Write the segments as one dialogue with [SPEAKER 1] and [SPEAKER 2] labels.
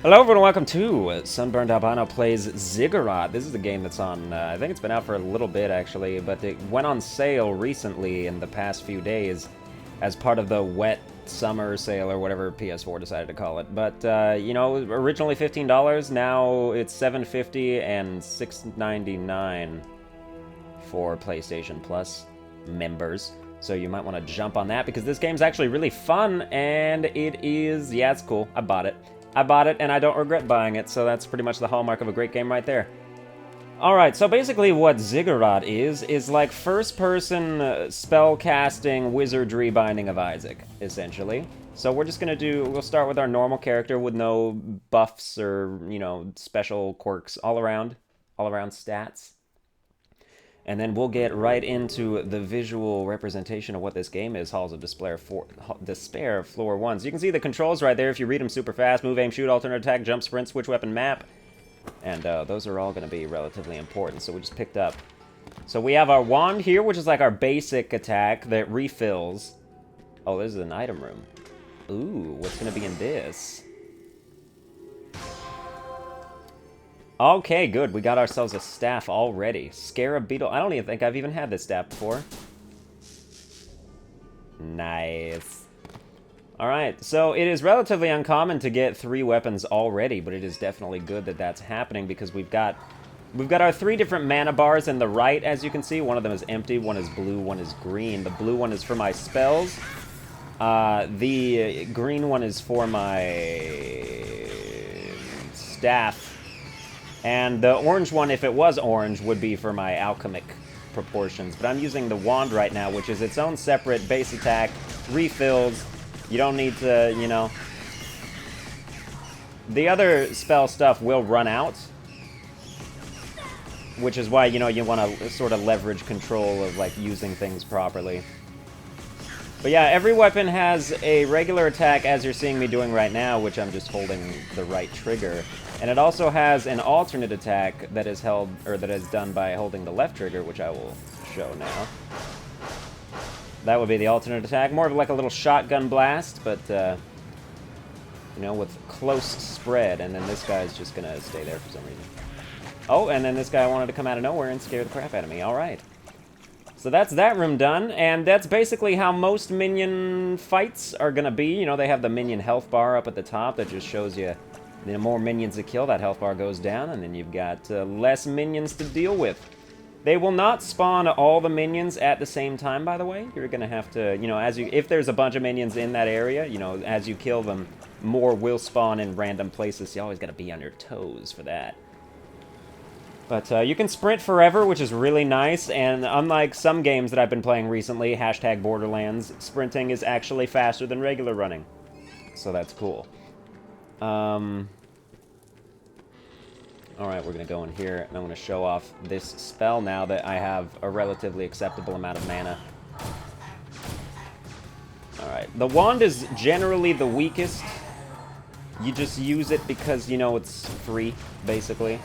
[SPEAKER 1] Hello everyone, welcome to Sunburned Albino Plays Ziggurat. This is the game that's on, I think it's been out for a little bit actually, but it went on sale recently in the past few days as part of the wet summer sale or whatever PS4 decided to call it. But, you know, originally $15, now it's $7.50 and $6.99 for PlayStation Plus members. So you might want to jump on that because this game's actually really fun and it is, yeah, it's cool. I bought it. And I don't regret buying it, so that's pretty much the hallmark of a great game right there. Alright, so basically what Ziggurat is like first-person spell-casting wizardry Binding of Isaac, essentially. So we're just gonna we'll start with our normal character with no buffs or, you know, special quirks all around stats. And then we'll get right into the visual representation of what this game is, Halls of Despair, Floor 1. So you can see the controls right there if you read them super fast. Move, aim, shoot, alternate attack, jump, sprint, switch weapon, map. And those are all going to be relatively important, so we just picked up. So we have our wand here, which is like our basic attack that refills. Oh, this is an item room. Ooh, what's going to be in this? Okay, good. We got ourselves a staff already. Scarab Beetle. I don't even think I've even had this staff before. Nice. Alright, so it is relatively uncommon to get 3 weapons already, but it is definitely good that that's happening because we've got our 3 different mana bars in the right, as you can see. One of them is empty, one is blue, one is green. The blue one is for my spells. The green one is for my staff. And the orange one, if it was orange, would be for my alchemic proportions. But I'm using the wand right now, which is its own separate base attack, refills. You don't need to, you know... The other spell stuff will run out. Which is why, you know, you want to sort of leverage control of, like, using things properly. But yeah, every weapon has a regular attack, as you're seeing me doing right now, which I'm just holding the right trigger. And it also has an alternate attack that is held, or that is done by holding the left trigger, which I will show now. That would be the alternate attack. More of like a little shotgun blast, but, you know, with close spread. And then this guy's just gonna stay there for some reason. Oh, and then this guy wanted to come out of nowhere and scare the crap out of me. Alright. So that's that room done, and that's basically how most minion fights are gonna be. You know, they have the minion health bar up at the top that just shows you the more minions to kill, that health bar goes down, and then you've got less minions to deal with. They will not spawn all the minions at the same time, by the way. You're gonna have to, you know, if there's a bunch of minions in that area, you know, as you kill them, more will spawn in random places, so you always gotta be on your toes for that. But you can sprint forever, which is really nice, and unlike some games that I've been playing recently, hashtag Borderlands, sprinting is actually faster than regular running. So that's cool. Alright, we're gonna go in here, and I'm gonna show off this spell now that I have a relatively acceptable amount of mana. Alright, the wand is generally the weakest. You just use it because, you know, it's free, basically.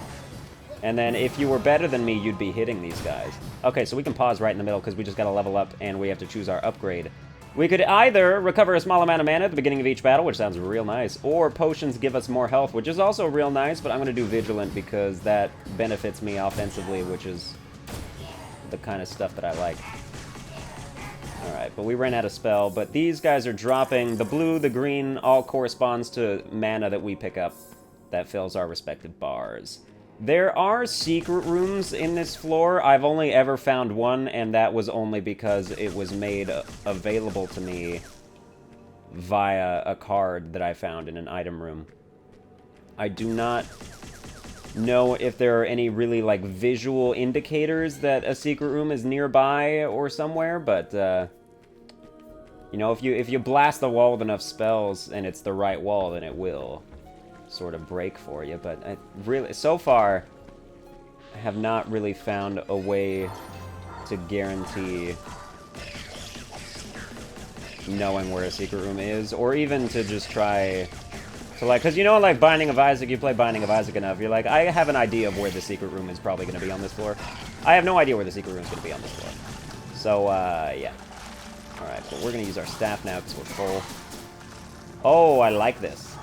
[SPEAKER 1] And then if you were better than me, you'd be hitting these guys. Okay, so we can pause right in the middle because we just gotta level up and we have to choose our upgrade. We could either recover a small amount of mana at the beginning of each battle, which sounds real nice, or potions give us more health, which is also real nice, but I'm gonna do Vigilant because that benefits me offensively, which is the kind of stuff that I like. Alright, but we ran out of spell, but these guys are dropping. The blue, the green, all corresponds to mana that we pick up that fills our respective bars. There are secret rooms in this floor. I've only ever found one, and that was only because it was made available to me via a card that I found in an item room. I do not know if there are any really, like, visual indicators that a secret room is nearby or somewhere, but, you know, if you blast the wall with enough spells and it's the right wall, then it will sort of break for you, but I really, so far, I have not really found a way to guarantee knowing where a secret room is, or even to just try to, like, because you know, like, Binding of Isaac, you play Binding of Isaac enough, you're like, I have an idea of where the secret room is probably going to be on this floor. I have no idea where the secret room is going to be on this floor. So, yeah. Alright, but we're going to use our staff now because we're full. Oh, I like this.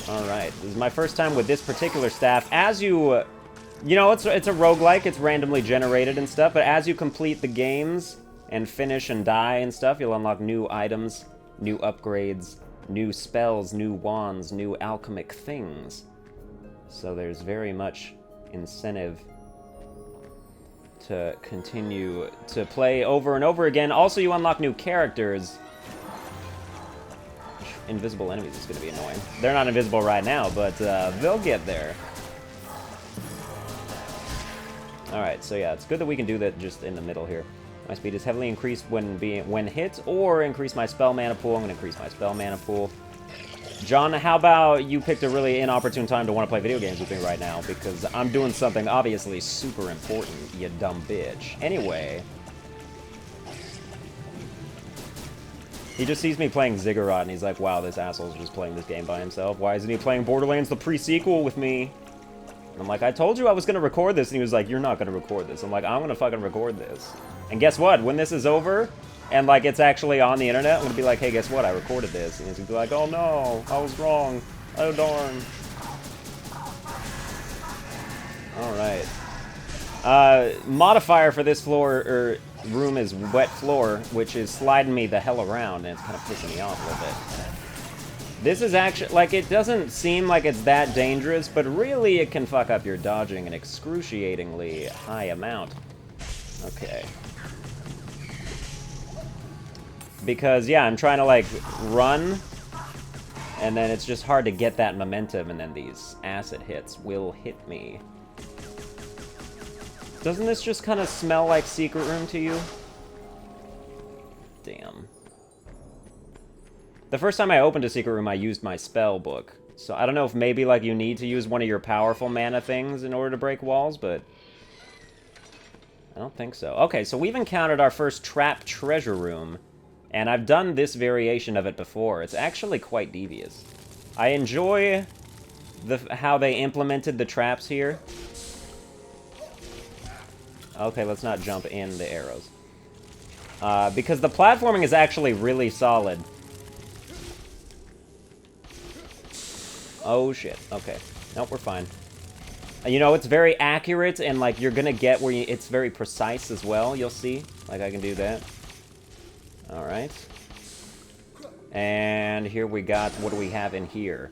[SPEAKER 1] Alright, this is my first time with this particular staff. As you... you know, it's a roguelike, it's randomly generated and stuff, but as you complete the games and finish and die and stuff, you'll unlock new items, new upgrades, new spells, new wands, new alchemic things. So there's very much incentive to continue to play over and over again. Also, you unlock new characters. Invisible enemies is going to be annoying. They're not invisible right now, but they'll get there. Alright, so yeah, it's good that we can do that just in the middle here. My speed is heavily increased when hit, or increase my spell mana pool. I'm going to increase my spell mana pool. John, how about you picked a really inopportune time to want to play video games with me right now, because I'm doing something obviously super important, you dumb bitch. Anyway... he just sees me playing Ziggurat, and he's like, wow, this asshole's just playing this game by himself. Why isn't he playing Borderlands the pre-sequel with me? And I'm like, I told you I was going to record this, and he was like, you're not going to record this. I'm like, I'm going to fucking record this. And guess what? When this is over, and, like, it's actually on the internet, I'm going to be like, hey, guess what? I recorded this. And he's going to be like, oh, no, I was wrong. Oh, darn. Alright. Modifier for this floor, room is wet floor, which is sliding me the hell around, and it's kind of pissing me off a little bit. This is actually, like, it doesn't seem like it's that dangerous, but really it can fuck up your dodging an excruciatingly high amount. Okay. Because, yeah, I'm trying to, like, run, and then it's just hard to get that momentum, and then these acid hits will hit me. Doesn't this just kind of smell like Secret Room to you? Damn. The first time I opened a Secret Room, I used my spell book. So I don't know if maybe, like, you need to use one of your powerful mana things in order to break walls, but... I don't think so. Okay, so we've encountered our first trap treasure room, and I've done this variation of it before. It's actually quite devious. I enjoy how they implemented the traps here. Okay, let's not jump in the arrows. Because the platforming is actually really solid. Oh, shit. Okay. Nope, we're fine. You know, it's very accurate, and, like, you're gonna get where you... it's very precise as well, you'll see. Like, I can do that. Alright. And here we got... what do we have in here?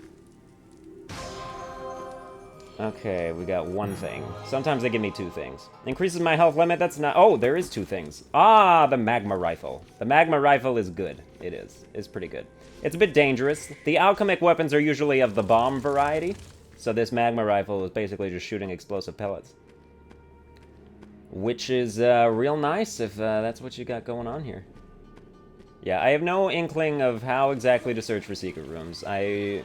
[SPEAKER 1] Okay, we got one thing. Sometimes they give me two things. Increases my health limit, that's not... oh, there is two things. Ah, the magma rifle. The magma rifle is good. It is. It's pretty good. It's a bit dangerous. The alchemic weapons are usually of the bomb variety. So this magma rifle is basically just shooting explosive pellets. Which is real nice if that's what you got going on here. Yeah, I have no inkling of how exactly to search for secret rooms. I...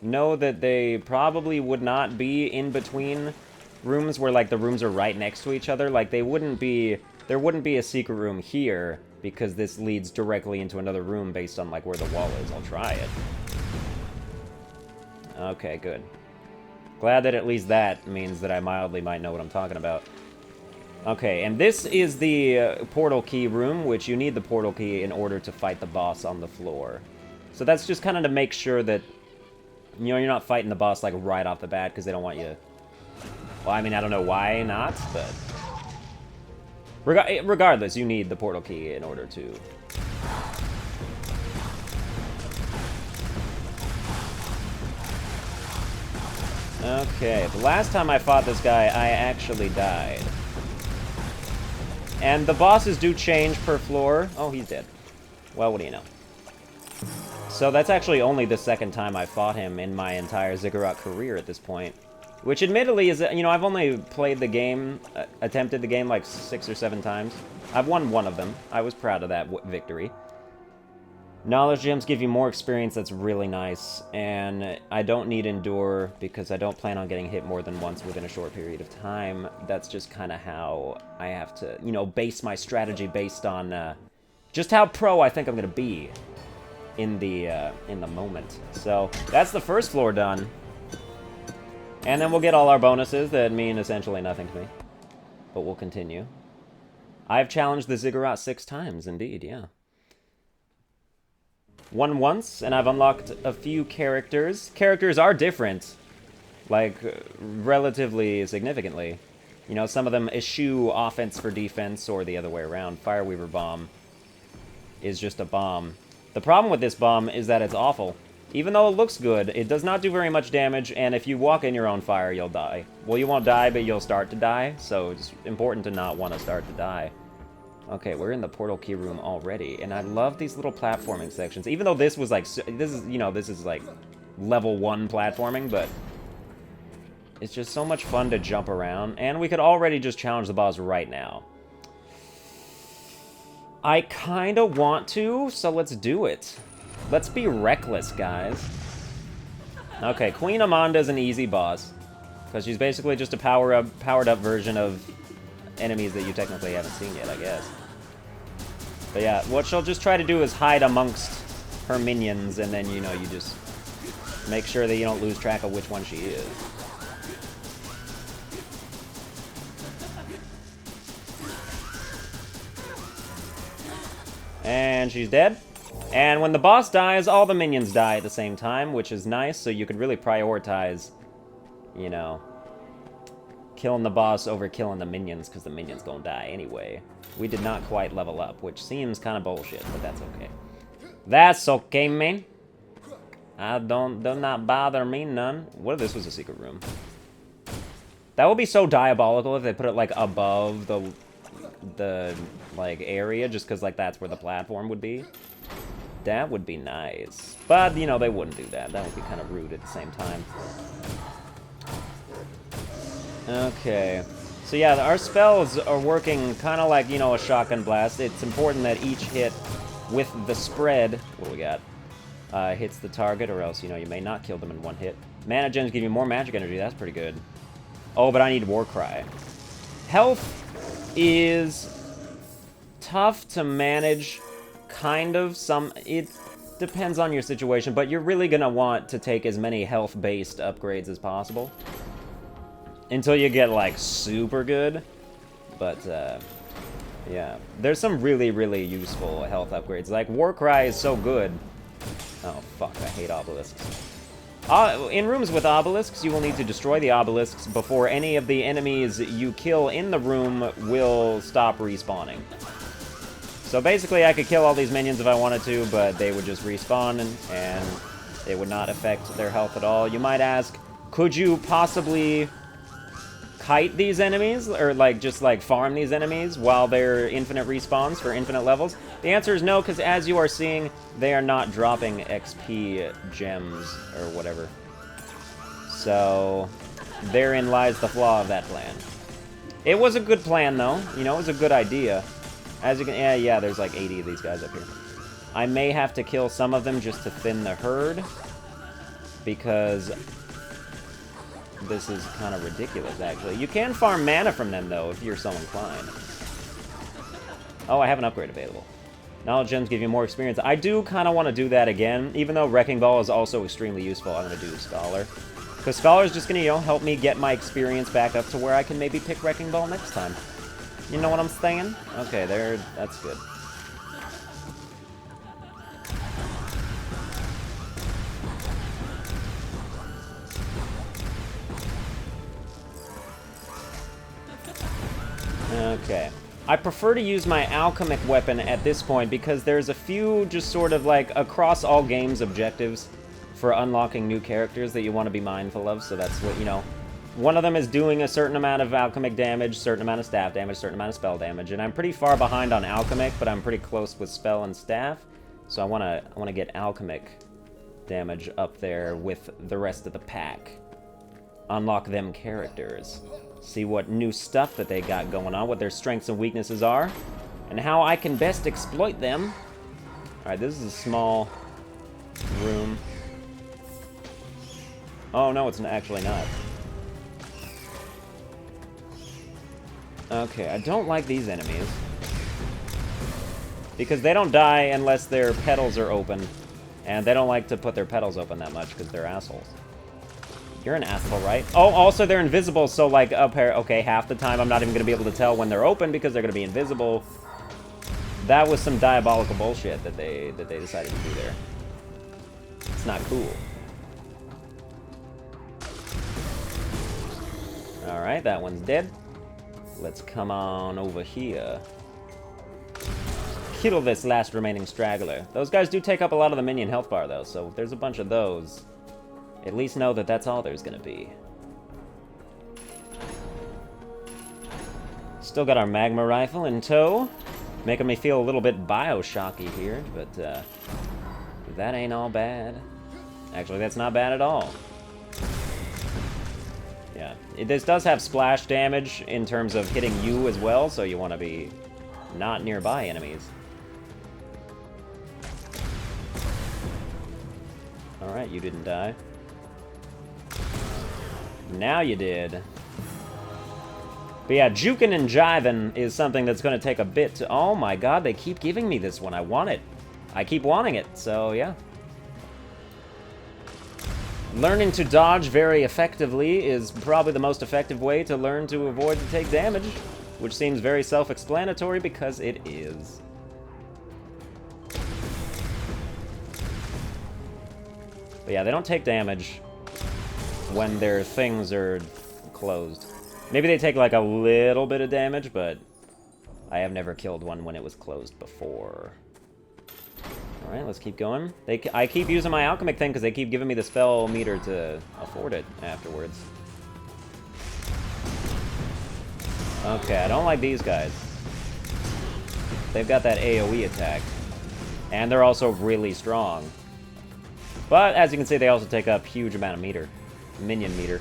[SPEAKER 1] know that they probably would not be in between rooms where, like, the rooms are right next to each other. Like, they wouldn't be... there wouldn't be a secret room here, because this leads directly into another room based on, like, where the wall is. I'll try it. Okay, good. Glad that at least that means that I mildly might know what I'm talking about. Okay, and this is the portal key room, which you need the portal key in order to fight the boss on the floor. So that's just kind of to make sure that... you know, you're not fighting the boss, like, right off the bat, because they don't want you... well, I mean, I don't know why not, but... regardless, you need the portal key in order to... okay, the last time I fought this guy, I actually died. And the bosses do change per floor. Oh, he's dead. Well, what do you know? So that's actually only the second time I fought him in my entire Ziggurat career at this point. Which admittedly is, you know, I've only played the game, attempted the game like 6 or 7 times. I've won one of them. I was proud of that victory. Knowledge gems give you more experience, that's really nice. And I don't need Endure because I don't plan on getting hit more than once within a short period of time. That's just kind of how I have to, you know, base my strategy based on just how pro I think I'm going to be in the moment. So that's the first floor done. And then we'll get all our bonuses that mean essentially nothing to me. But we'll continue. I've challenged the Ziggurat 6 times, indeed, yeah. one once, and I've unlocked a few characters. Characters are different, like, relatively significantly. You know, some of them eschew offense for defense, or the other way around. Fireweaver Bomb is just a bomb. The problem with this bomb is that it's awful. Even though it looks good, it does not do very much damage, and if you walk in your own fire, you'll die. Well, you won't die, but you'll start to die, so it's important to not want to start to die. Okay, we're in the portal key room already, and I love these little platforming sections. Even though this was like, this is, you know, this is like level 1 platforming, but it's just so much fun to jump around, and we could already just challenge the boss right now. I kind of want to, so let's do it. Let's be reckless, guys. Okay, Queen Amanda's an easy boss, because she's basically just a powered up version of enemies that you technically haven't seen yet, I guess. But yeah, what she'll just try to do is hide amongst her minions, and then, you know, you just make sure that you don't lose track of which one she is. And she's dead. And when the boss dies, all the minions die at the same time, which is nice, so you could really prioritize, you know, killing the boss over killing the minions, because the minions gonna die anyway. We did not quite level up, which seems kind of bullshit, but that's okay. That's okay, man. Do not bother me none. What if this was a secret room? That would be so diabolical if they put it, like, above the like, area, just because, like, that's where the platform would be. That would be nice. But, you know, they wouldn't do that. That would be kind of rude at the same time. Okay. So yeah, our spells are working kind of like, you know, a shotgun blast. It's important that each hit with the spread, what do we got, hits the target, or else, you know, you may not kill them in one hit. Mana gems give you more magic energy. That's pretty good. Oh, but I need Warcry. Health is tough to manage, kind of. It depends on your situation, but you're really gonna want to take as many health-based upgrades as possible until you get, like, super good. But, yeah. There's some really, really useful health upgrades. Like, Warcry is so good. Oh, fuck, I hate obelisks. In rooms with obelisks, you will need to destroy the obelisks before any of the enemies you kill in the room will stop respawning. So basically, I could kill all these minions if I wanted to, but they would just respawn, and it would not affect their health at all. You might ask, could you possibly kite these enemies, or, like, just, like, farm these enemies while they're infinite respawns for infinite levels? The answer is no, because as you are seeing, they are not dropping XP gems or whatever. So therein lies the flaw of that plan. It was a good plan, though. You know, it was a good idea. As you can, yeah, there's like 80 of these guys up here. I may have to kill some of them just to thin the herd, because this is kind of ridiculous, actually. You can farm mana from them, though, if you're so inclined. Oh, I have an upgrade available. Knowledge gems give you more experience. I do kind of want to do that again, even though Wrecking Ball is also extremely useful. I'm going to do Scholar. Because Scholar is just going to, you know, help me get my experience back up to where I can maybe pick Wrecking Ball next time. You know what I'm saying? Okay, that's good. Okay. I prefer to use my alchemic weapon at this point because there's a few just sort of like across all games objectives for unlocking new characters that you want to be mindful of, so that's what, you know. One of them is doing a certain amount of alchemic damage, certain amount of staff damage, certain amount of spell damage, and I'm pretty far behind on alchemic, but I'm pretty close with spell and staff, so I want to get alchemic damage up there with the rest of the pack. Unlock them characters. See what new stuff that they got going on, what their strengths and weaknesses are, and how I can best exploit them. Alright, this is a small room. Oh no, it's actually not. Okay, I don't like these enemies. Because they don't die unless their petals are open. And they don't like to put their petals open that much because they're assholes. You're an asshole, right? Oh, also they're invisible, so like okay, half the time I'm not even going to be able to tell when they're open because they're going to be invisible. That was some diabolical bullshit that they decided to do there. It's not cool. Alright, that one's dead. Let's come on over here. Kill this last remaining straggler. Those guys do take up a lot of the minion health bar, though, so if there's a bunch of those, at least know that that's all there's gonna be. Still got our magma rifle in tow, making me feel a little bit Bioshocky here, but that ain't all bad. Actually, that's not bad at all. Yeah, this does have splash damage in terms of hitting you as well, so you want to be not nearby enemies. Alright, you didn't die. Now you did. But yeah, juking and jiving is something that's going to take a bit to... Oh my god, they keep giving me this one. I want it. I keep wanting it, so yeah. Learning to dodge very effectively is probably the most effective way to learn to avoid to take damage, which seems very self-explanatory because it is. But yeah, they don't take damage when their things are closed. Maybe they take like a little bit of damage, but I have never killed one when it was closed before. Alright, let's keep going. I keep using my alchemic thing because they keep giving me the spell meter to afford it afterwards. Okay, I don't like these guys. They've got that AoE attack. And they're also really strong. But, as you can see, they also take up huge amount of meter. Minion meter.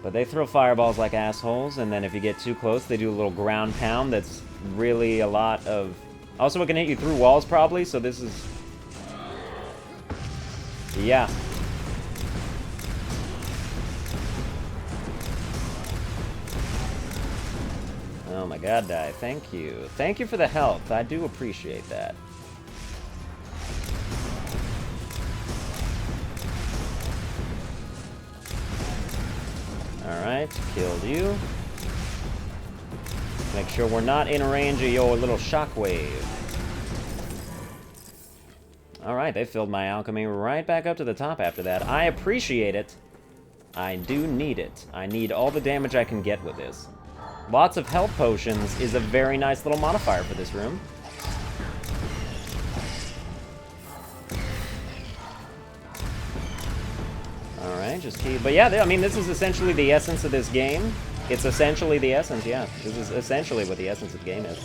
[SPEAKER 1] But they throw fireballs like assholes, and then if you get too close, they do a little ground pound that's really a lot of... Also, it can hit you through walls, probably, so this is... Yeah. Oh my god, die. Thank you. Thank you for the health. I do appreciate that. Alright, killed you. Make sure we're not in range of your little shockwave. Alright, they filled my alchemy right back up to the top after that. I appreciate it. I do need it. I need all the damage I can get with this. Lots of health potions is a very nice little modifier for this room. Alright, just keep... But yeah, I mean, this is essentially the essence of this game. It's essentially the essence, yeah. This is essentially what the essence of the game is.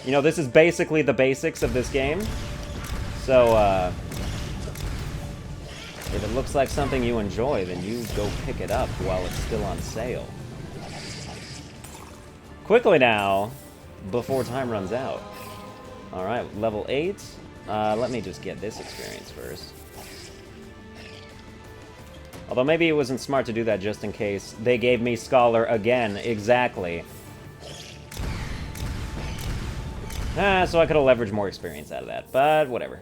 [SPEAKER 1] You know, this is basically the basics of this game. So, if it looks like something you enjoy, then you go pick it up while it's still on sale. Quickly now, before time runs out. Alright, level 8. Let me just get this experience first. Although maybe it wasn't smart to do that just in case they gave me Scholar again. Exactly. So I could have leveraged more experience out of that, but whatever.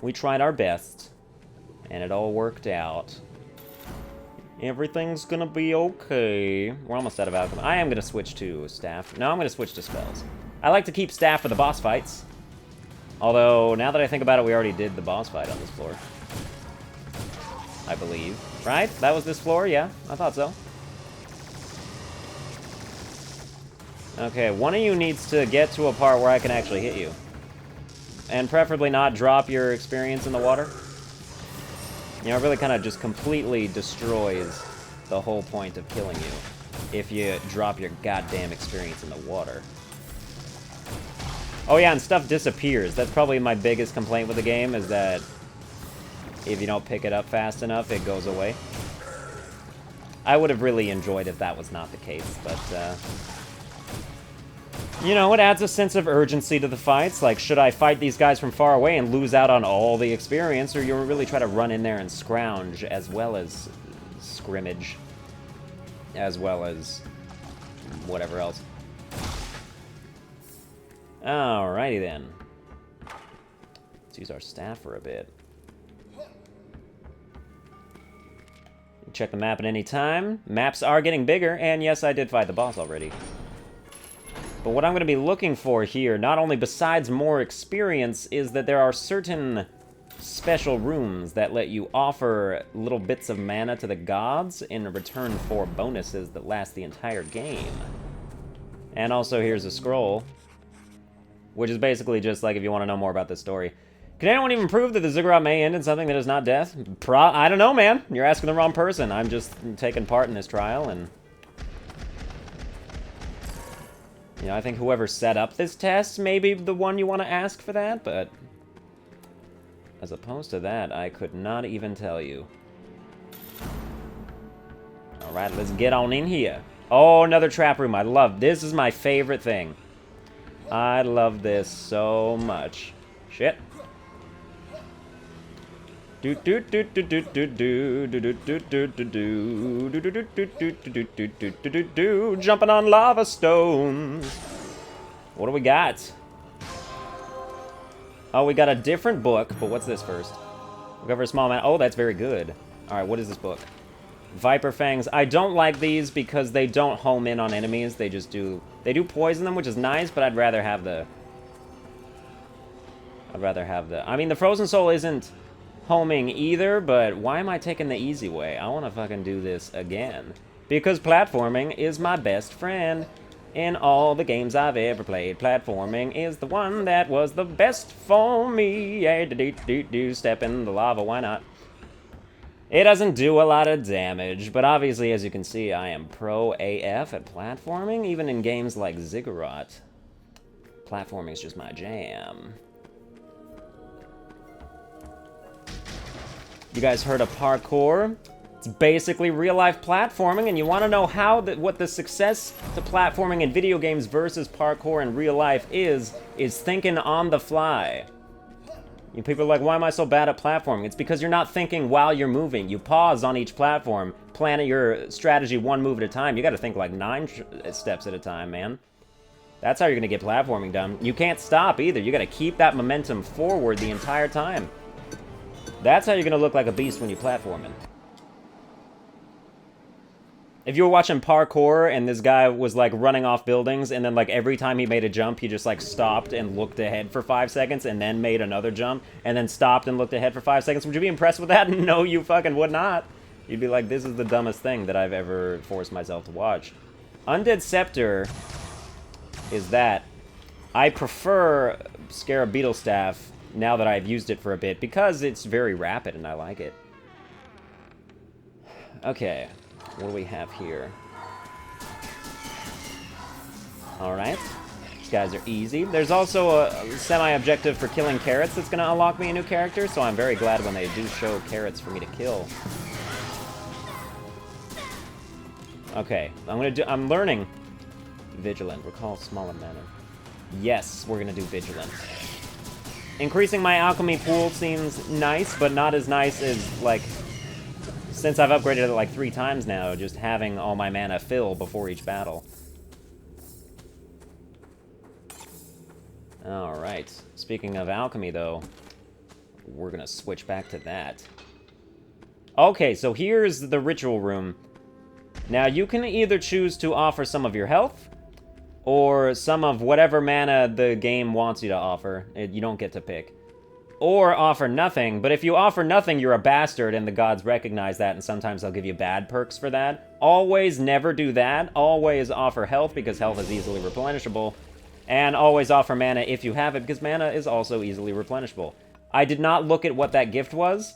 [SPEAKER 1] We tried our best, and it all worked out. Everything's gonna be okay. We're almost out of alchemy. I am gonna switch to staff. No, I'm gonna switch to spells. I like to keep staff for the boss fights. Although, now that I think about it, we already did the boss fight on this floor. I believe. Right? That was this floor? Yeah, I thought so. Okay, one of you needs to get to a part where I can actually hit you. And preferably not drop your experience in the water. You know, it really kind of just completely destroys the whole point of killing you if you drop your goddamn experience in the water. Oh yeah, and stuff disappears. That's probably my biggest complaint with the game, is that if you don't pick it up fast enough, it goes away. I would have really enjoyed if that was not the case, but, you know, it adds a sense of urgency to the fights. Like, should I fight these guys from far away and lose out on all the experience, or you really try to run in there and scrounge, as well as scrimmage, as well as whatever else. Alrighty then. Let's use our staff for a bit. Check the map at any time. Maps are getting bigger, and yes, I did fight the boss already. But what I'm going to be looking for here, not only besides more experience, is that there are certain special rooms that let you offer little bits of mana to the gods in return for bonuses that last the entire game. And also here's a scroll, which is basically just like if you want to know more about this story. Can anyone even prove that the Ziggurat may end in something that is not death? I don't know, man. You're asking the wrong person. I'm just taking part in this trial, and... you know, I think whoever set up this test may be the one you want to ask for that, but... as opposed to that, I could not even tell you. Alright, let's get on in here. Oh, another trap room. I love this. Is my favorite thing. I love this so much. Shit. Jumping on lava stones. What do we got? Oh, we got a different book, but what's this first? We'll go for a small amount. Oh, that's very good. Alright, what is this book? Viper Fangs. I don't like these because they don't home in on enemies. They just do... they do poison them, which is nice, but I'd rather have the... I mean, the Frozen Soul isn't homing either, but why am I taking the easy way? I want to fucking do this again. Because platforming is my best friend. In all the games I've ever played, platforming is the one that was the best for me. Step in the lava, why not? It doesn't do a lot of damage, but obviously, as you can see, I am pro AF at platforming, even in games like Ziggurat. Platforming is just my jam. You guys heard of parkour? It's basically real-life platforming, and you want to know how what the success to platforming in video games versus parkour in real life is thinking on the fly. You people are like, why am I so bad at platforming? It's because you're not thinking while you're moving. You pause on each platform, plan your strategy one move at a time. You got to think like 9 steps at a time, man. That's how you're going to get platforming done. You can't stop either. You got to keep that momentum forward the entire time. That's how you're going to look like a beast when you're platforming. If you were watching parkour and this guy was like running off buildings and then like every time he made a jump, he just like stopped and looked ahead for 5 seconds and then made another jump and then stopped and looked ahead for 5 seconds, would you be impressed with that? No, you fucking would not. You'd be like, this is the dumbest thing that I've ever forced myself to watch. Undead Scepter is that. I prefer Scarab Beetle Staff now that I've used it for a bit because it's very rapid and I like it. Okay. What do we have here? Alright. These guys are easy. There's also a semi-objective for killing carrots that's going to unlock me a new character, so I'm very glad when they do show carrots for me to kill. Okay, I'm learning. Vigilant. Recall smaller mana. Yes, we're going to do Vigilant. Increasing my alchemy pool seems nice, but not as nice as, like... since I've upgraded it like 3 times now, just having all my mana fill before each battle. Alright. Speaking of alchemy, though, we're gonna switch back to that. Okay, so here's the ritual room. Now, you can either choose to offer some of your health, or some of whatever mana the game wants you to offer. You don't get to pick. Or offer nothing, but if you offer nothing, you're a bastard, and the gods recognize that, and sometimes they'll give you bad perks for that. Always never do that. Always offer health, because health is easily replenishable. And always offer mana if you have it, because mana is also easily replenishable. I did not look at what that gift was.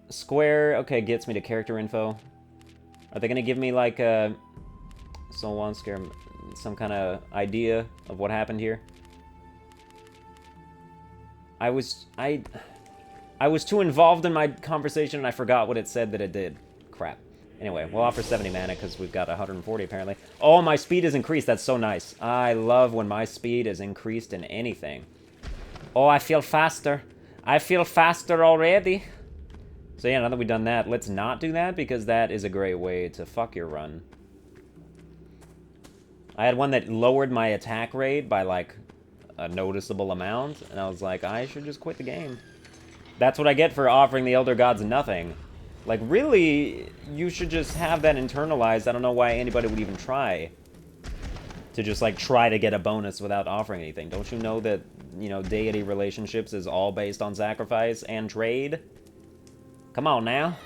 [SPEAKER 1] Square, okay, gets me to character info. Are they gonna give me, like, a... Soul One Scare, some kind of idea of what happened here? I was too involved in my conversation and I forgot what it said that it did. Crap. Anyway, we'll offer 70 mana because we've got 140 apparently. Oh, my speed is increased. That's so nice. I love when my speed is increased in anything. Oh, I feel faster. I feel faster already. So yeah, now that we've done that, let's not do that because that is a great way to fuck your run. I had one that lowered my attack rate by like a noticeable amount, and I was like, I should just quit the game. That's what I get for offering the Elder Gods nothing. Like, really, you should just have that internalized. I don't know why anybody would even try. to just, like, try to get a bonus without offering anything. Don't you know that, you know, deity relationships is all based on sacrifice and trade? Come on, now.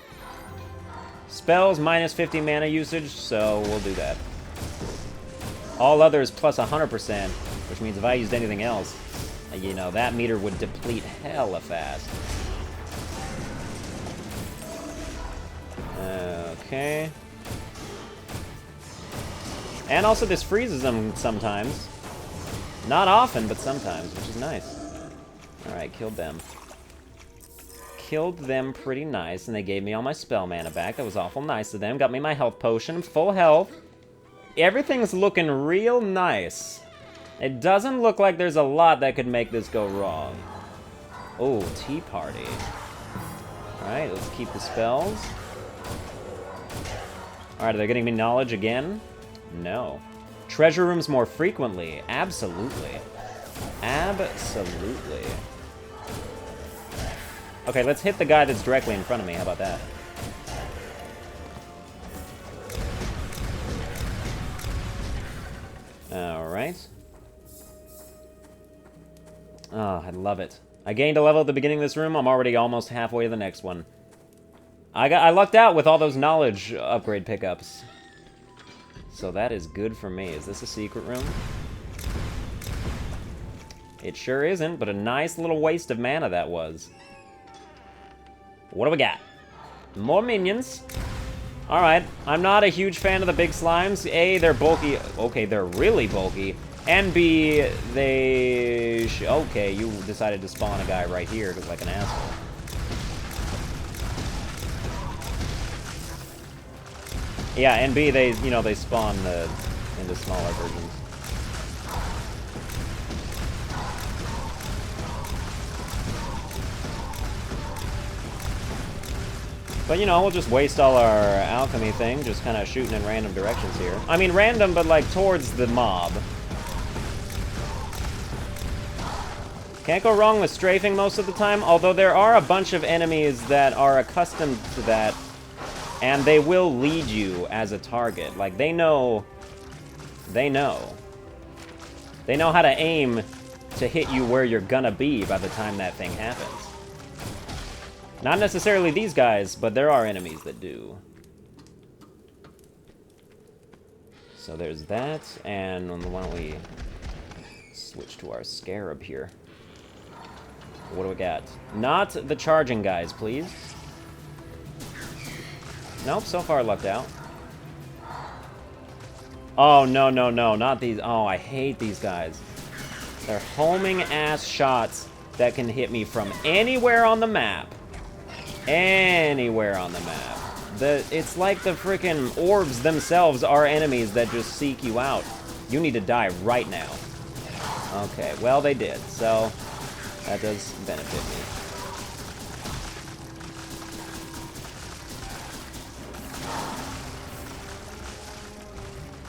[SPEAKER 1] Spells, minus 50 mana usage, so we'll do that. All others plus 100%, which means if I used anything else, you know, that meter would deplete hella fast. Okay. And also this freezes them sometimes. Not often, but sometimes, which is nice. Alright, killed them. Killed them pretty nice, and they gave me all my spell mana back. That was awful nice of them. Got me my health potion, full health. Everything's looking real nice. It doesn't look like there's a lot that could make this go wrong. Oh, tea party. Alright, let's keep the spells. Alright, are they getting me knowledge again? No. Treasure rooms more frequently. Absolutely. Absolutely. Okay, let's hit the guy that's directly in front of me. How about that? Alright. Oh, I love it. I gained a level at the beginning of this room. I'm already almost halfway to the next one. I lucked out with all those knowledge upgrade pickups. So that is good for me. Is this a secret room? It sure isn't, but a nice little waste of mana that was. What do we got? More minions. Alright, I'm not a huge fan of the big slimes. A, they're bulky. Okay, they're really bulky. And B, they... Okay, you decided to spawn a guy right here because like an asshole. Yeah, and B, they, you know, they spawn into smaller versions. But, you know, we'll just waste all our alchemy thing, just kind of shooting in random directions here. I mean, random, but, like, towards the mob. Can't go wrong with strafing most of the time, although there are a bunch of enemies that are accustomed to that, and they will lead you as a target. Like, they know. They know how to aim to hit you where you're gonna be by the time that thing happens. Not necessarily these guys, but there are enemies that do. So there's that, and why don't we switch to our scarab here. What do we got? Not the charging guys, please. Nope, so far lucked out. Oh, no, no, no, not these. Oh, I hate these guys. They're homing-ass shots that can hit me from anywhere on the map. Anywhere on the map. It's like the freaking orbs themselves are enemies that just seek you out. You need to die right now. Okay, well, they did, so that does benefit me.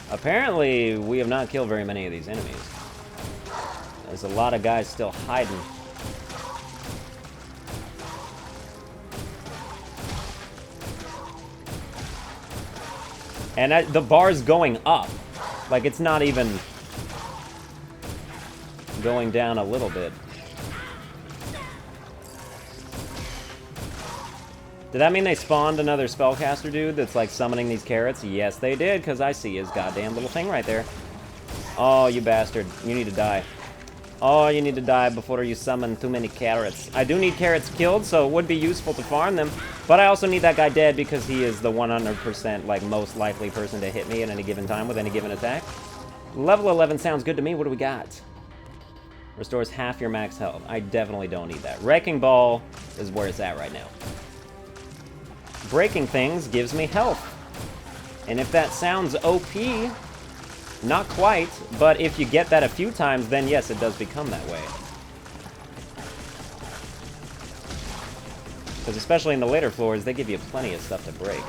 [SPEAKER 1] Apparently, we have not killed very many of these enemies. There's a lot of guys still hiding. And the bar's going up. Like, it's not even going down a little bit. Did that mean they spawned another spellcaster dude that's, like, summoning these carrots? Yes, they did, because I see his goddamn little thing right there. Oh, you bastard. You need to die. Oh, you need to die before you summon too many carrots. I do need carrots killed, so it would be useful to farm them. But I also need that guy dead because he is the 100%, like, most likely person to hit me at any given time with any given attack. Level 11 sounds good to me. What do we got? Restores half your max health. I definitely don't need that. Wrecking Ball is where it's at right now. Breaking things gives me health. And if that sounds OP, not quite, but if you get that a few times, then yes, it does become that way. Because especially in the later floors, they give you plenty of stuff to break.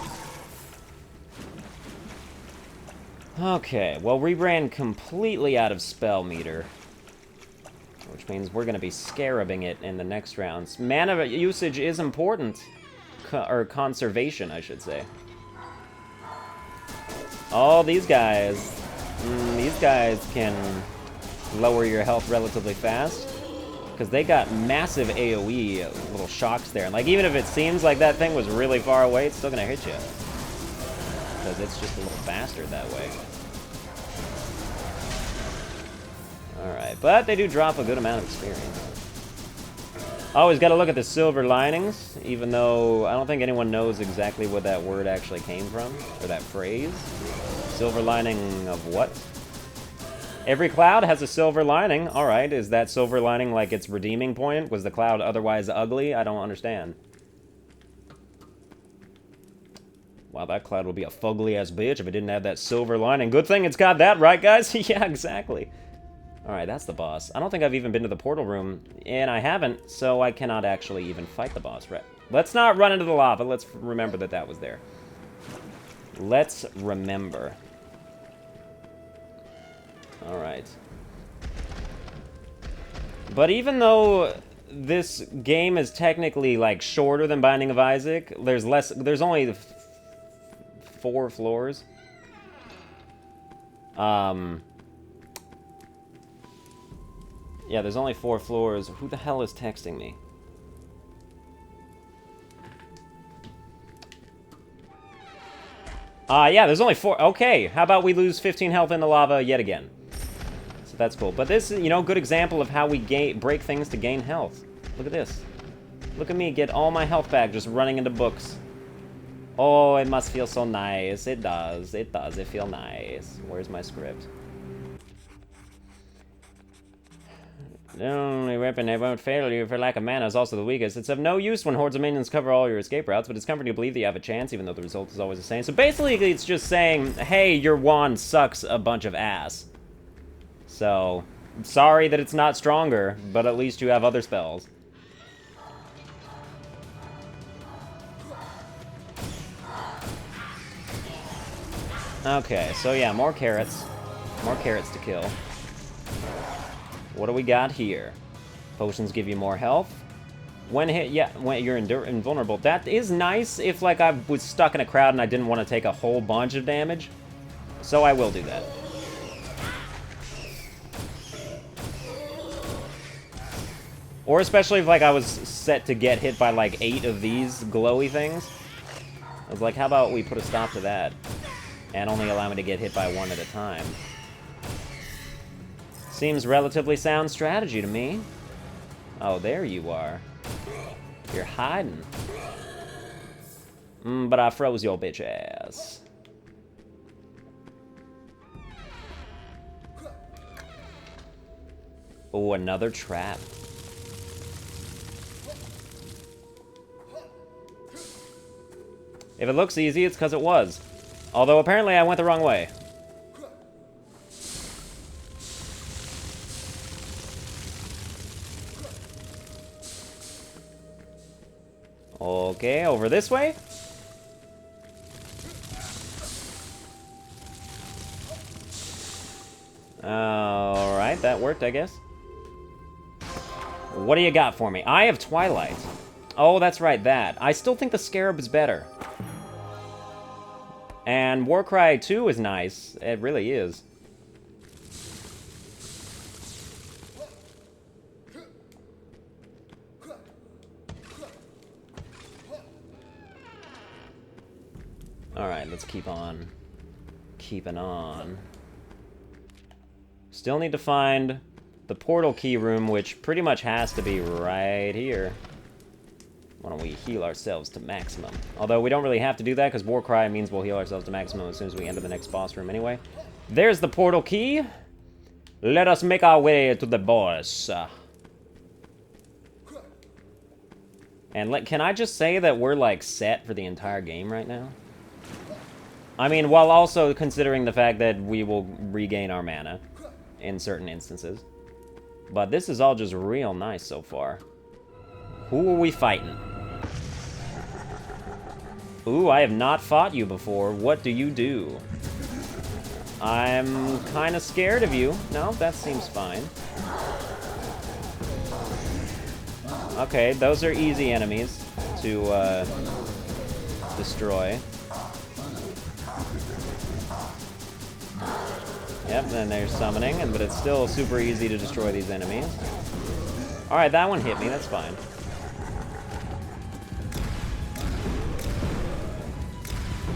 [SPEAKER 1] Okay, well, we ran completely out of spell meter. Which means we're going to be scarabing it in the next rounds. Mana usage is important. Or conservation, I should say. Oh, these guys. These guys can lower your health relatively fast, because they got massive AoE little shocks there. And like, even if it seems like that thing was really far away, it's still gonna hit you, because it's just a little faster that way. Alright, but they do drop a good amount of experience. Always gotta look at the silver linings, even though I don't think anyone knows exactly what that word actually came from, or that phrase. Silver lining of what? Every cloud has a silver lining. Alright, is that silver lining like its redeeming point? Was the cloud otherwise ugly? I don't understand. Wow, that cloud would be a fugly-ass bitch if it didn't have that silver lining. Good thing it's got that, right, guys? Yeah, exactly. Alright, that's the boss. I don't think I've even been to the portal room, and I haven't, so I cannot actually even fight the boss. Right. Let's not run into the lava. Let's remember that that was there. Let's remember. Alright. But even though this game is technically, like, shorter than Binding of Isaac, there's only 4 floors. Yeah, there's only 4 floors. Who the hell is texting me? Yeah, there's only 4. Okay, how about we lose 15 health in the lava yet again? So that's cool. But this is, you know, good example of how we break things to gain health. Look at this. Look at me get all my health back just running into books. Oh, it must feel so nice. It does. It does. It feel nice. Where's my script? The only weapon that won't fail you for lack of mana is also the weakest. It's of no use when hordes of minions cover all your escape routes, but it's comforting to believe that you have a chance, even though the result is always the same. So basically, it's just saying, hey, your wand sucks a bunch of ass. So, sorry that it's not stronger, but at least you have other spells. Okay, so yeah, more carrots. More carrots to kill. What do we got here? Potions give you more health. When hit, yeah, when you're invulnerable. That is nice if, like, I was stuck in a crowd and I didn't want to take a whole bunch of damage. So I will do that. Or especially if, like, I was set to get hit by, like, 8 of these glowy things. I was like, how about we put a stop to that? And only allow me to get hit by 1 at a time. Seems relatively sound strategy to me. Oh, there you are. You're hiding. But I froze your bitch ass. Oh, another trap. If it looks easy, it's because it was. Although apparently I went the wrong way. Okay, over this way. Alright, that worked, I guess. What do you got for me? Eye of Twilight. Oh, that's right, that. I still think the Scarab is better. And Warcry 2 is nice. It really is. Alright, let's keep on keeping on. Still need to find the portal key room, which pretty much has to be right here. Why don't we heal ourselves to maximum? Although we don't really have to do that, because Warcry means we'll heal ourselves to maximum as soon as we enter the next boss room anyway. There's the portal key. Let us make our way to the boss. And can I just say that we're, like, set for the entire game right now? I mean, while also considering the fact that we will regain our mana in certain instances. But this is all just real nice so far. Who are we fighting? Ooh, I have not fought you before. What do you do? I'm kind of scared of you. No, that seems fine. Okay, those are easy enemies to destroy. Yep, and there's summoning, but it's still super easy to destroy these enemies. Alright, that one hit me, that's fine.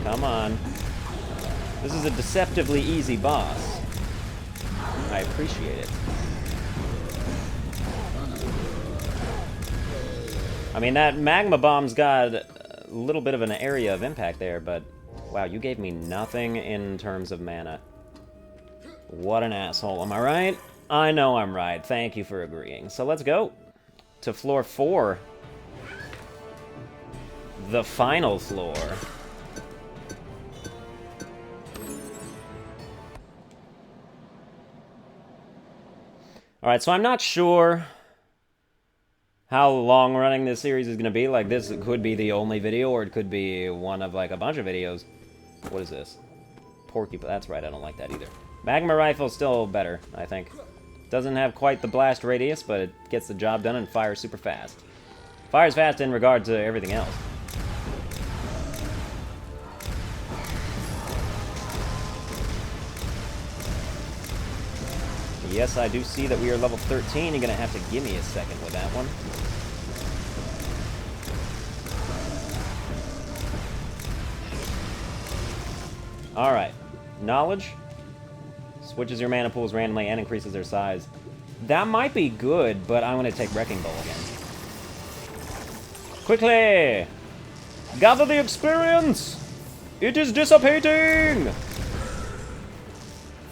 [SPEAKER 1] Come on. This is a deceptively easy boss. I appreciate it. I mean, that magma bomb's got a little bit of an area of impact there, but wow, you gave me nothing in terms of mana. What an asshole, am I right? I know I'm right. Thank you for agreeing. So let's go to floor 4. The final floor. Alright, so I'm not sure how long-running this series is going to be. Like, this could be the only video, or it could be one of, like, a bunch of videos. What is this? Porcupine. That's right, I don't like that either. Magma Rifle's still better, I think. Doesn't have quite the blast radius, but it gets the job done and fires super fast. Fires fast in regard to everything else. Yes, I do see that we are level 13. You're going to have to give me a second with that one. Alright. Knowledge. Switches your mana pools randomly and increases their size. That might be good, but I'm going to take Wrecking Ball again. Quickly! Gather the experience! It is dissipating!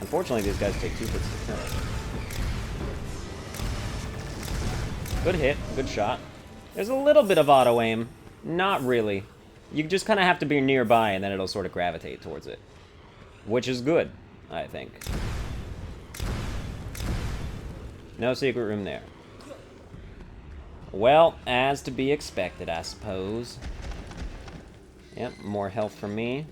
[SPEAKER 1] Unfortunately, these guys take 2 hits to kill. Good hit, good shot. There's a little bit of auto-aim. Not really. You just kind of have to be nearby, and then it'll sort of gravitate towards it. Which is good, I think. No secret room there. Well, as to be expected, I suppose. Yep, more health for me.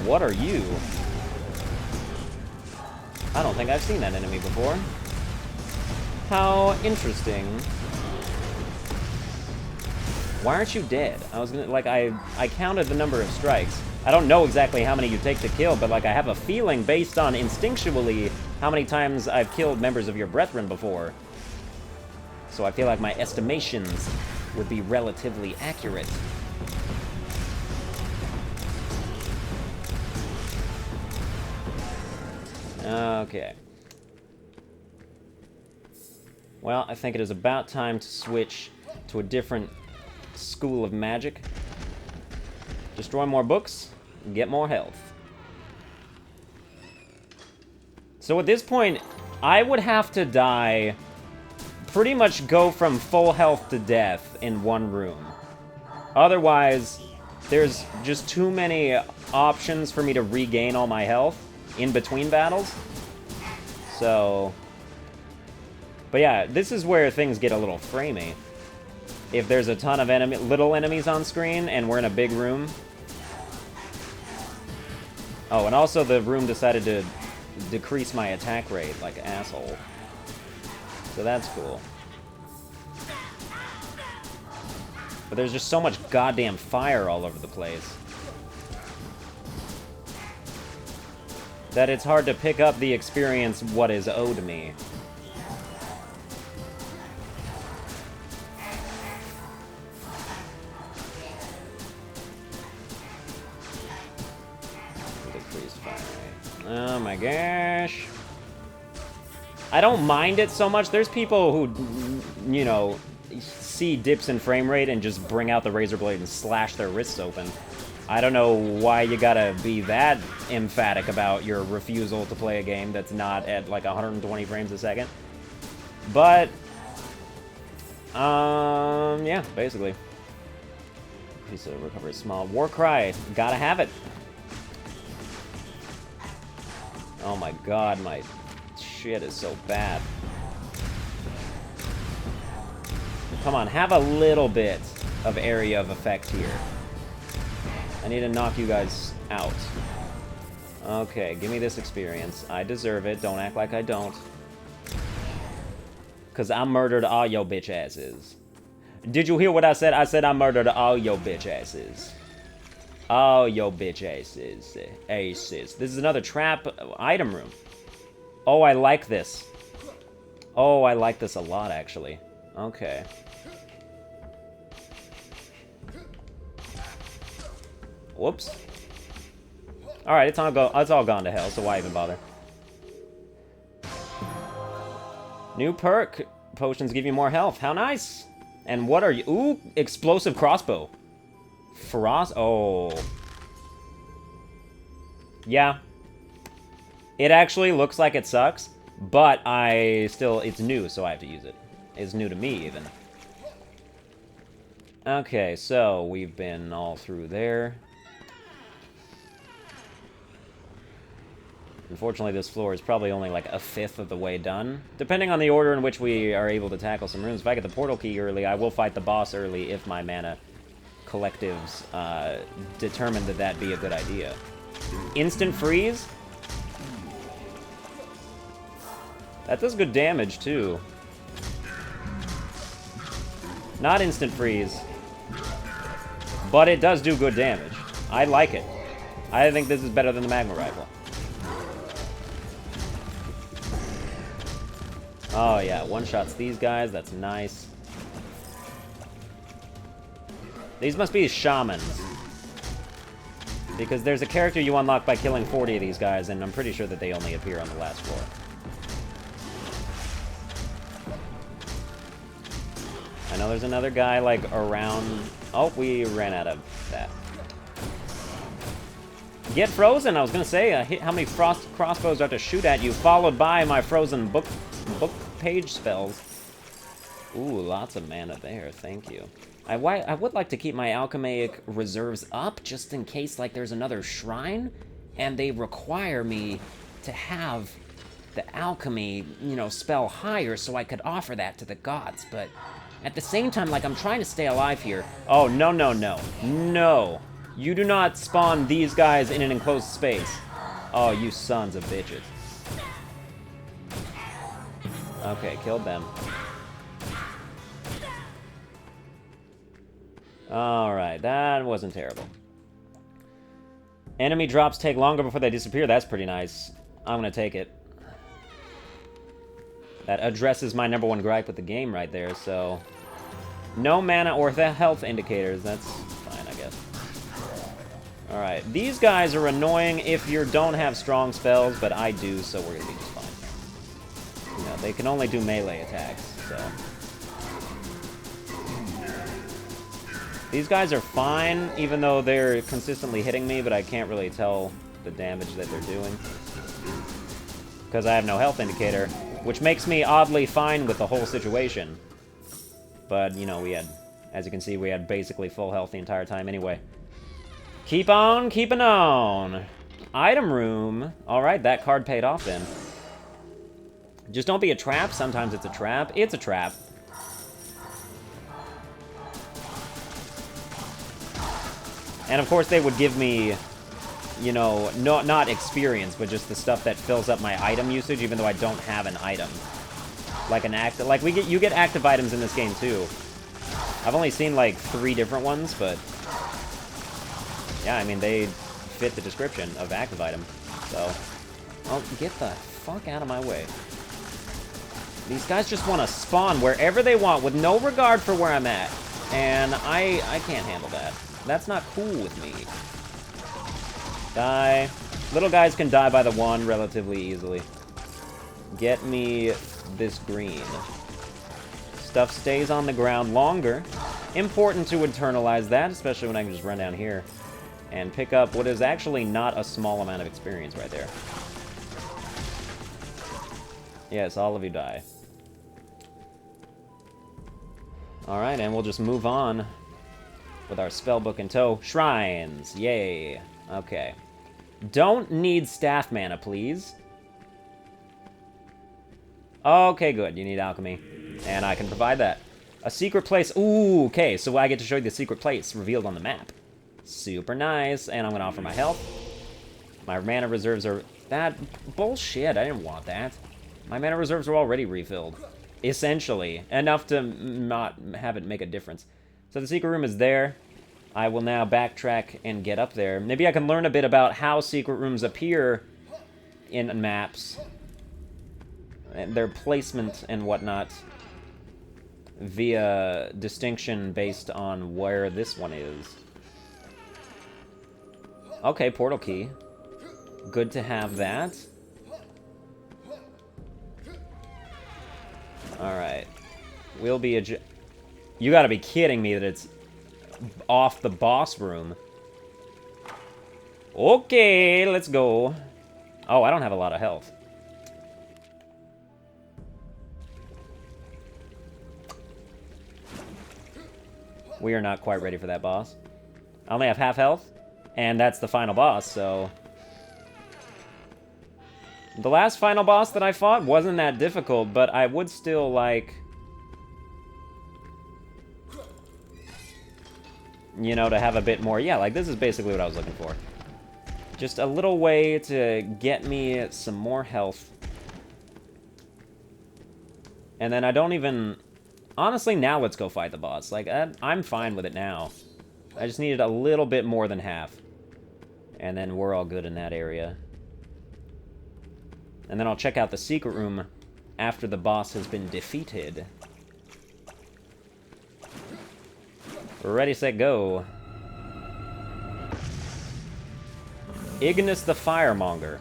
[SPEAKER 1] What are you? I don't think I've seen that enemy before. How interesting. Why aren't you dead? I was gonna, like, I counted the number of strikes. I don't know exactly how many you take to kill, but, like, I have a feeling based on instinctually how many times I've killed members of your brethren before. So I feel like my estimations would be relatively accurate. Okay. Well, I think it is about time to switch to a different school of magic. Destroy more books, get more health. So at this point, I would have to die, pretty much go from full health to death in one room. Otherwise, there's just too many options for me to regain all my health in between battles. So, but yeah, this is where things get a little framey. If there's a ton of little enemies on screen and we're in a big room. Oh, and also the room decided to decrease my attack rate like an asshole. So that's cool. But there's just so much goddamn fire all over the place that it's hard to pick up the experience what is owed me. Decreased fire rate. Oh my gosh. I don't mind it so much. There's people who, you know, see dips in frame rate and just bring out the razor blade and slash their wrists open. I don't know why you gotta be that emphatic about your refusal to play a game that's not at like 120 frames a second. But, yeah, basically. Piece of recovery small. Warcry, gotta have it. Oh my god, my shit is so bad. Come on, have a little bit of area of effect here. I need to knock you guys out. Okay, give me this experience. I deserve it. Don't act like I don't. Because I murdered all your bitch asses. Did you hear what I said? I said I murdered all your bitch asses. Oh, yo, bitch, aces. Aces. This is another trap item room. Oh, I like this. Oh, I like this a lot, actually. Okay. Whoops. Alright, it's all gone to hell, so why even bother? New perk. Potions give you more health. How nice! And what are you? Ooh, explosive crossbow. Frost. Oh. Yeah. It actually looks like it sucks, but it's new, so I have to use it. It's new to me, even. Okay, so we've been all through there. Unfortunately, this floor is probably only like a fifth of the way done. Depending on the order in which we are able to tackle some rooms. If I get the portal key early, I will fight the boss early if my mana collectives determine that that'd be a good idea. Instant freeze? That does good damage, too. Not instant freeze. But it does do good damage. I like it. I think this is better than the magma rifle. Oh, yeah. One-shots these guys. That's nice. These must be shamans. Because there's a character you unlock by killing 40 of these guys, and I'm pretty sure that they only appear on the last floor. I know there's another guy, like, around... Oh, we ran out of that. Get frozen! I was gonna say, how many frost crossbows do I have to shoot at you, followed by my frozen book page spells. Ooh, lots of mana there, thank you. I would like to keep my alchemic reserves up, just in case, like, there's another shrine, and they require me to have the alchemy, you know, spell higher so I could offer that to the gods, but at the same time, like, I'm trying to stay alive here. Oh, no, no, no. No. You do not spawn these guys in an enclosed space. Oh, you sons of bitches. Okay, killed them. Alright, that wasn't terrible. Enemy drops take longer before they disappear. That's pretty nice. I'm gonna take it. That addresses my #1 gripe with the game right there, so... No mana or health indicators. That's fine, I guess. Alright, these guys are annoying if you don't have strong spells, but I do, so we're gonna be just fine. You know, they can only do melee attacks, so... These guys are fine, even though they're consistently hitting me, but I can't really tell the damage that they're doing. Because I have no health indicator, which makes me oddly fine with the whole situation. But, you know, we had, as you can see, we had basically full health the entire time anyway. Keep on keeping on! Item room. Alright, that card paid off then. Just don't be a trap. Sometimes it's a trap. It's a trap. And of course they would give me, you know, not experience, but just the stuff that fills up my item usage, even though I don't have an item. Like an you get active items in this game too. I've only seen like 3 different ones, but yeah, I mean they fit the description of active item. So, oh, get the fuck out of my way. These guys just want to spawn wherever they want with no regard for where I'm at, and I can't handle that. That's not cool with me. Die. Little guys can die by the one relatively easily. Get me this green. Stuff stays on the ground longer. Important to internalize that, especially when I can just run down here and pick up what is actually not a small amount of experience right there. Yes, all of you die. Alright, and we'll just move on with our spellbook in tow. Shrines. Yay. Okay. Don't need staff mana, please. Okay, good. You need alchemy. And I can provide that. A secret place. Ooh, okay. So I get to show you the secret place revealed on the map. Super nice. And I'm going to offer my health. My mana reserves are... That... Bullshit. I didn't want that. My mana reserves were already refilled. Essentially. Enough to not have it make a difference. So the secret room is there. I will now backtrack and get up there. Maybe I can learn a bit about how secret rooms appear in maps, and their placement and whatnot, via distinction based on where this one is. Okay, portal key. Good to have that. Alright. We'll be You gotta be kidding me that it's off the boss room. Okay, let's go. Oh, I don't have a lot of health. We are not quite ready for that boss. I only have half health, and that's the final boss, so... The last final boss that I fought wasn't that difficult, but I would still like... You know, to have a bit more... Yeah, like, this is basically what I was looking for. Just a little way to get me some more health. And then I don't even... Honestly, now let's go fight the boss. Like, I'm fine with it now. I just needed a little bit more than half. And then we're all good in that area. And then I'll check out the secret room after the boss has been defeated. Ready, set, go. Ignis the Firemonger.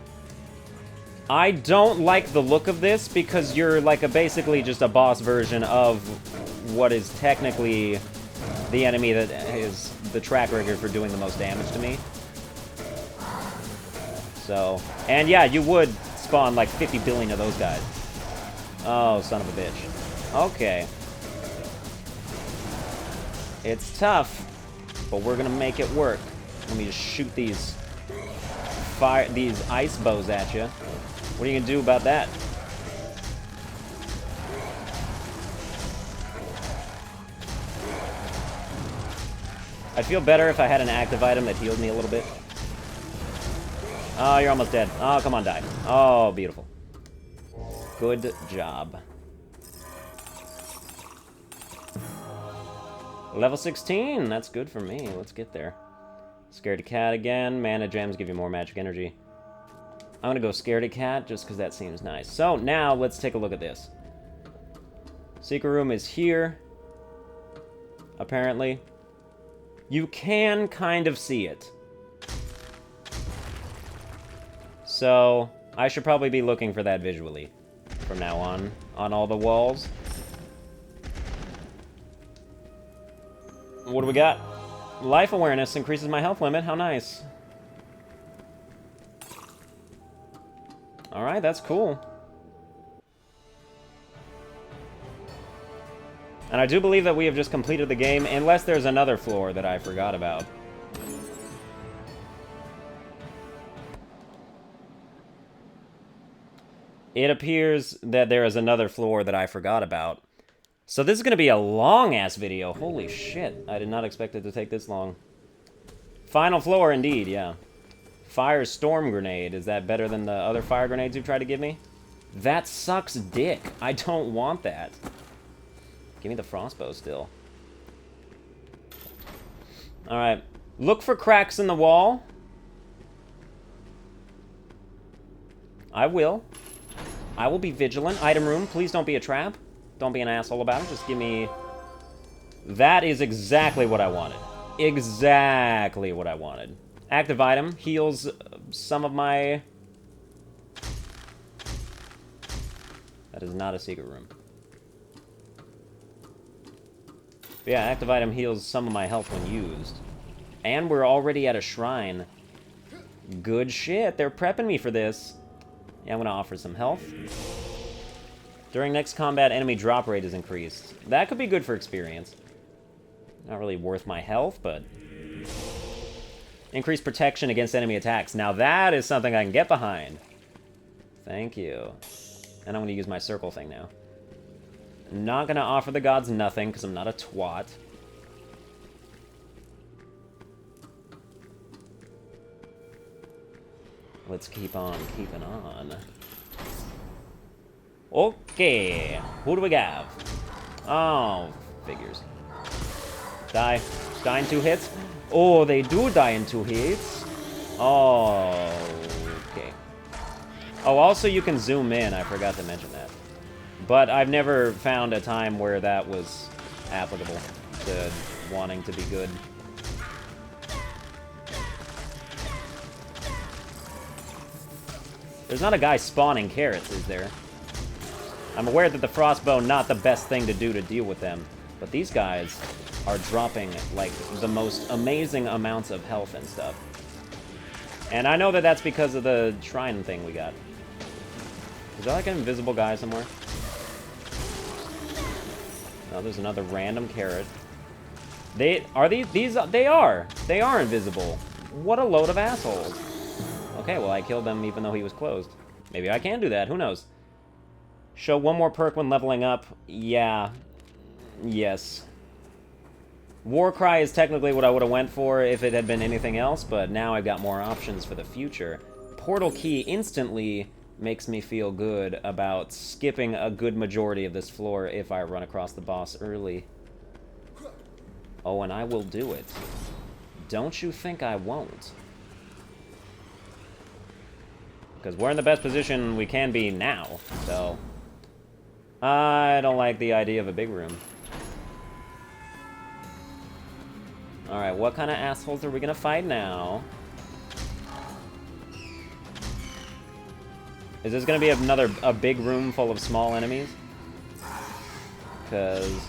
[SPEAKER 1] I don't like the look of this because you're like basically just a boss version of what is technically the enemy that is the track record for doing the most damage to me. So, and yeah, you would spawn like 50 billion of those guys. Oh, son of a bitch. Okay. It's tough, but we're gonna make it work. Let me just shoot these ice bows at you. What are you gonna do about that? I'd feel better if I had an active item that healed me a little bit. Oh, you're almost dead. Oh, come on, die. Oh, beautiful. Good job. Level 16. That's good for me. Let's get there. Scaredy Cat again. Mana gems give you more magic energy. I'm gonna go Scaredy Cat just because that seems nice. So now let's take a look at this. Secret room is here. Apparently. You can kind of see it. So I should probably be looking for that visually from now on all the walls. What do we got? Life awareness increases my health limit. How nice. Alright, that's cool. And I do believe that we have just completed the game, unless there's another floor that I forgot about. It appears that there is another floor that I forgot about. So this is going to be a long-ass video. Holy shit. I did not expect it to take this long. Final floor, indeed, yeah. Fire Storm Grenade. Is that better than the other fire grenades you've tried to give me? That sucks dick. I don't want that. Give me the Frostbow still. Alright. Look for cracks in the wall. I will. I will be vigilant. Item room. Please don't be a trap. Don't be an asshole about it. Just give me... That is exactly what I wanted. Exactly what I wanted. Active item. Heals some of my... That is not a secret room. But yeah, active item heals some of my health when used. And we're already at a shrine. Good shit. They're prepping me for this. Yeah, I'm gonna offer some health. During next combat, enemy drop rate is increased. That could be good for experience. Not really worth my health, but... Increased protection against enemy attacks. Now that is something I can get behind. Thank you. And I'm gonna use my circle thing now. Not gonna offer the gods nothing, because I'm not a twat. Let's keep on keeping on. Okay, who do we have? Oh, figures. Die. Die in 2 hits. Oh, they do die in 2 hits. Oh, okay. Oh, also you can zoom in. I forgot to mention that. But I've never found a time where that was applicable to wanting to be good. There's not a guy spawning carrots, is there? I'm aware that the frostbow not the best thing to do to deal with them, but these guys are dropping, like, the most amazing amounts of health and stuff. And I know that that's because of the shrine thing we got. Is there, like, an invisible guy somewhere? Oh, there's another random carrot. They are they are invisible. What a load of assholes. Okay, well, I killed them even though he was closed. Maybe I can do that, who knows? Show one more perk when leveling up. Yeah. Yes. Warcry is technically what I would have went for if it had been anything else, but now I've got more options for the future. Portal Key instantly makes me feel good about skipping a good majority of this floor if I run across the boss early. Oh, and I will do it. Don't you think I won't? Because we're in the best position we can be now, so... I don't like the idea of a big room. Alright, what kind of assholes are we gonna fight now? Is this gonna be a big room full of small enemies? Because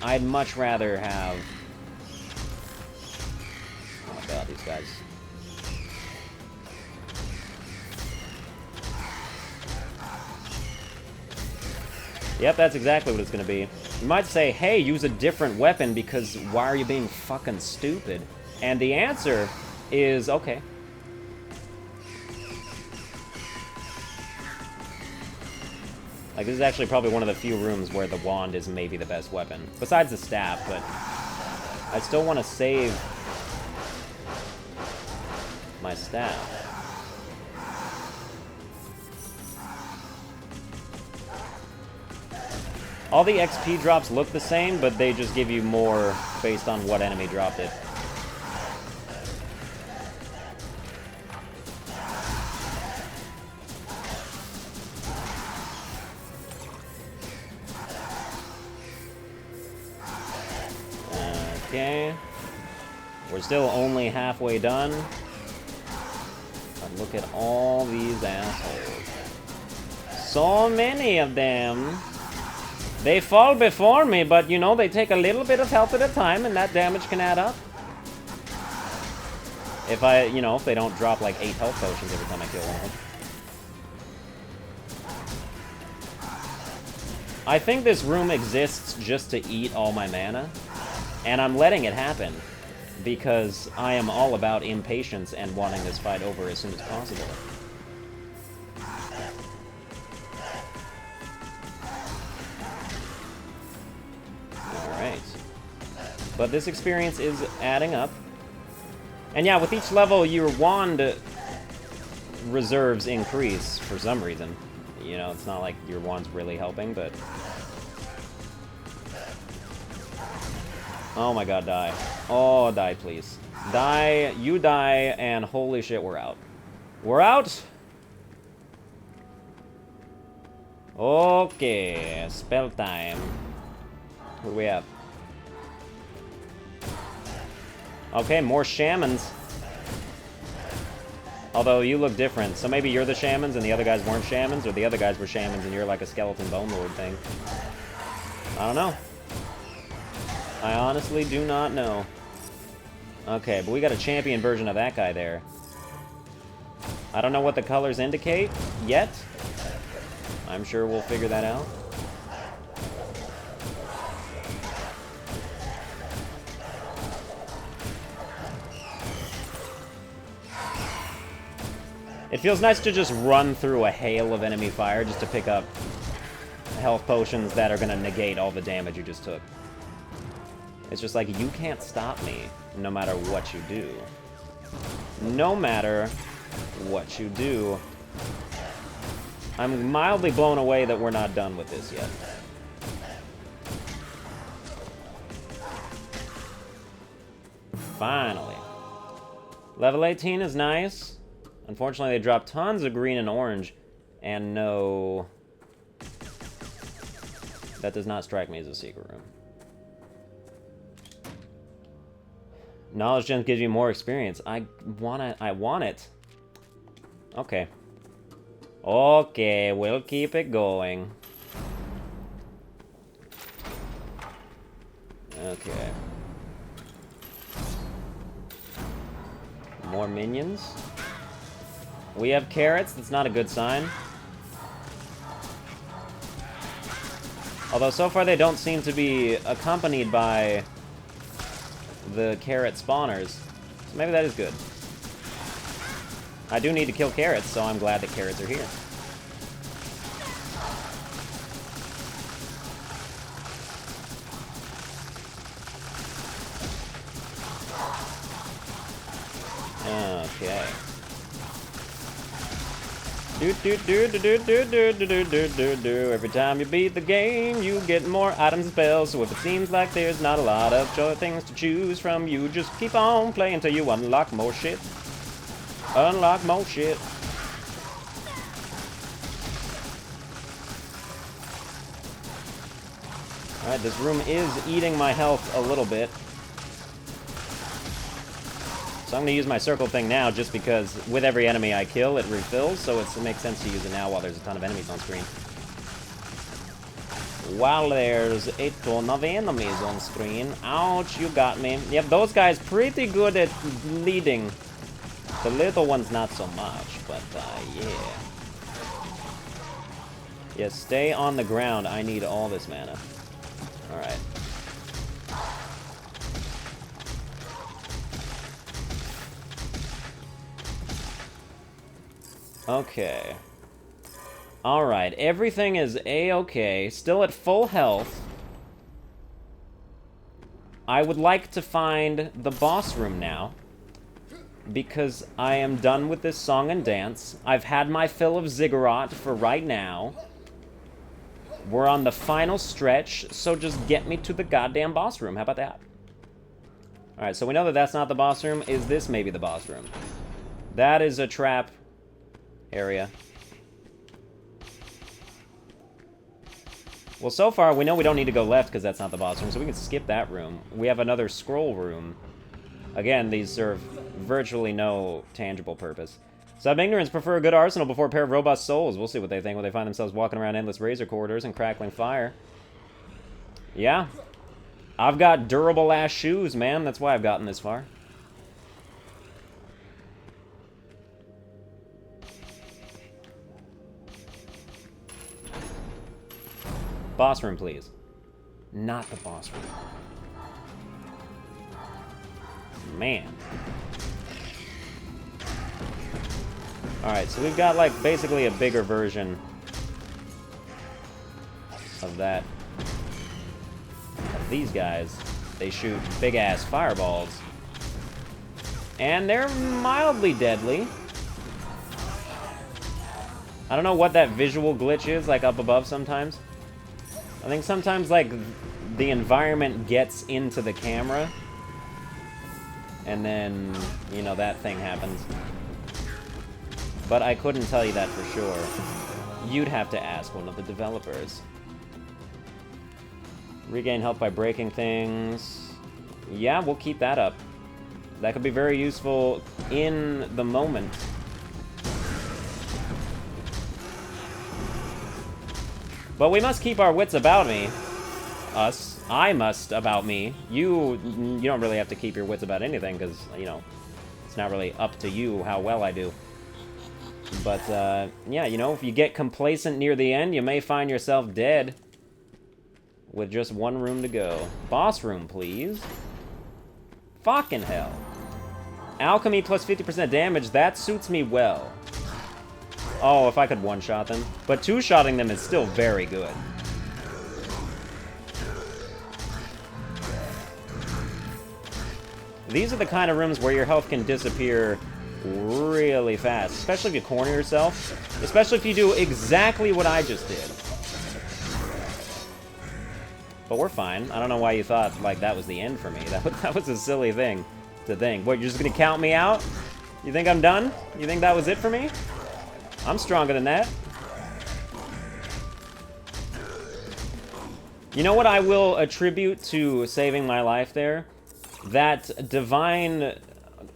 [SPEAKER 1] I'd much rather have... Oh my god, these guys. Yep, that's exactly what it's gonna be. You might say, hey, use a different weapon because why are you being fucking stupid? And the answer is, okay. Like, this is actually probably one of the few rooms where the wand is maybe the best weapon. Besides the staff, but I still want to save my staff. All the XP drops look the same, but they just give you more based on what enemy dropped it. Okay. We're still only halfway done. But look at all these assholes. So many of them. They fall before me, but, you know, they take a little bit of health at a time, and that damage can add up. If if they don't drop, like, 8 health potions every time I kill one of them. I think this room exists just to eat all my mana, and I'm letting it happen, because I am all about impatience and wanting this fight over as soon as possible. But this experience is adding up. And yeah, with each level, your wand reserves increase for some reason. You know, it's not like your wand's really helping, but... Oh my god, die. Oh, die, please. Die, you die, and holy shit, we're out. We're out! Okay, spell time. What do we have? Okay, more shamans. Although, you look different. So maybe you're the shamans and the other guys weren't shamans, or the other guys were shamans and you're like a skeleton bone lord thing. I don't know. I honestly do not know. Okay, but we got a champion version of that guy there. I don't know what the colors indicate yet. I'm sure we'll figure that out. It feels nice to just run through a hail of enemy fire just to pick up health potions that are going to negate all the damage you just took. It's just like, you can't stop me no matter what you do. No matter what you do. I'm mildly blown away that we're not done with this yet. Finally. Level 18 is nice. Unfortunately, they drop tons of green and orange. And no... That does not strike me as a secret room. Knowledge gems gives you more experience. I want it. Okay. Okay, we'll keep it going. Okay. More minions. We have carrots. That's not a good sign. Although so far they don't seem to be accompanied by the carrot spawners. So maybe that is good. I do need to kill carrots, so I'm glad that carrots are here. Okay. Every time you beat the game, you get more items and spells. So if it seems like there's not a lot of things to choose from, you just keep on playing until you unlock more shit. Unlock more shit. Alright, this room is eating my health a little bit. So I'm going to use my circle thing now just because with every enemy I kill, it refills, so it makes sense to use it now while there's a ton of enemies on screen. While there's a ton of enemies on screen. Ouch, you got me. Yep, those guys pretty good at leading. The little ones not so much, but yeah. Yeah, stay on the ground. I need all this mana. Alright. Okay. Alright, everything is A-okay. Still at full health. I would like to find the boss room now. Because I am done with this song and dance. I've had my fill of Ziggurat for right now. We're on the final stretch, so just get me to the goddamn boss room. How about that? Alright, so we know that that's not the boss room. Is this maybe the boss room? That is a trap area. Well, so far, we know we don't need to go left because that's not the boss room, so we can skip that room. We have another scroll room. Again, these serve virtually no tangible purpose. Sub-ignorants prefer a good arsenal before a pair of robust souls. We'll see what they think when they find themselves walking around endless razor corridors and crackling fire. Yeah. I've got durable-ass shoes, man. That's why I've gotten this far. Boss room, please. Not the boss room. Man. Alright, so we've got, like, basically a bigger version of that. Of these guys. They shoot big-ass fireballs. And they're mildly deadly. I don't know what that visual glitch is, like, up above sometimes. I think sometimes, like, the environment gets into the camera. And then, you know, that thing happens. But I couldn't tell you that for sure. You'd have to ask one of the developers. Regain health by breaking things. Yeah, we'll keep that up. That could be very useful in the moment. But we must keep our wits about me. Us. I must about me. You don't really have to keep your wits about anything, because, you know, it's not really up to you how well I do. But, yeah, you know, if you get complacent near the end, you may find yourself dead. With just one room to go. Boss room, please. Fucking hell. Alchemy plus 50% damage, that suits me well. Oh, if I could one-shot them. But two-shotting them is still very good. These are the kind of rooms where your health can disappear really fast. Especially if you corner yourself. Especially if you do exactly what I just did. But we're fine. I don't know why you thought, like, that was the end for me. That was a silly thing to think. What, you're just gonna count me out? You think I'm done? You think that was it for me? I'm stronger than that. You know what I will attribute to saving my life there? That divine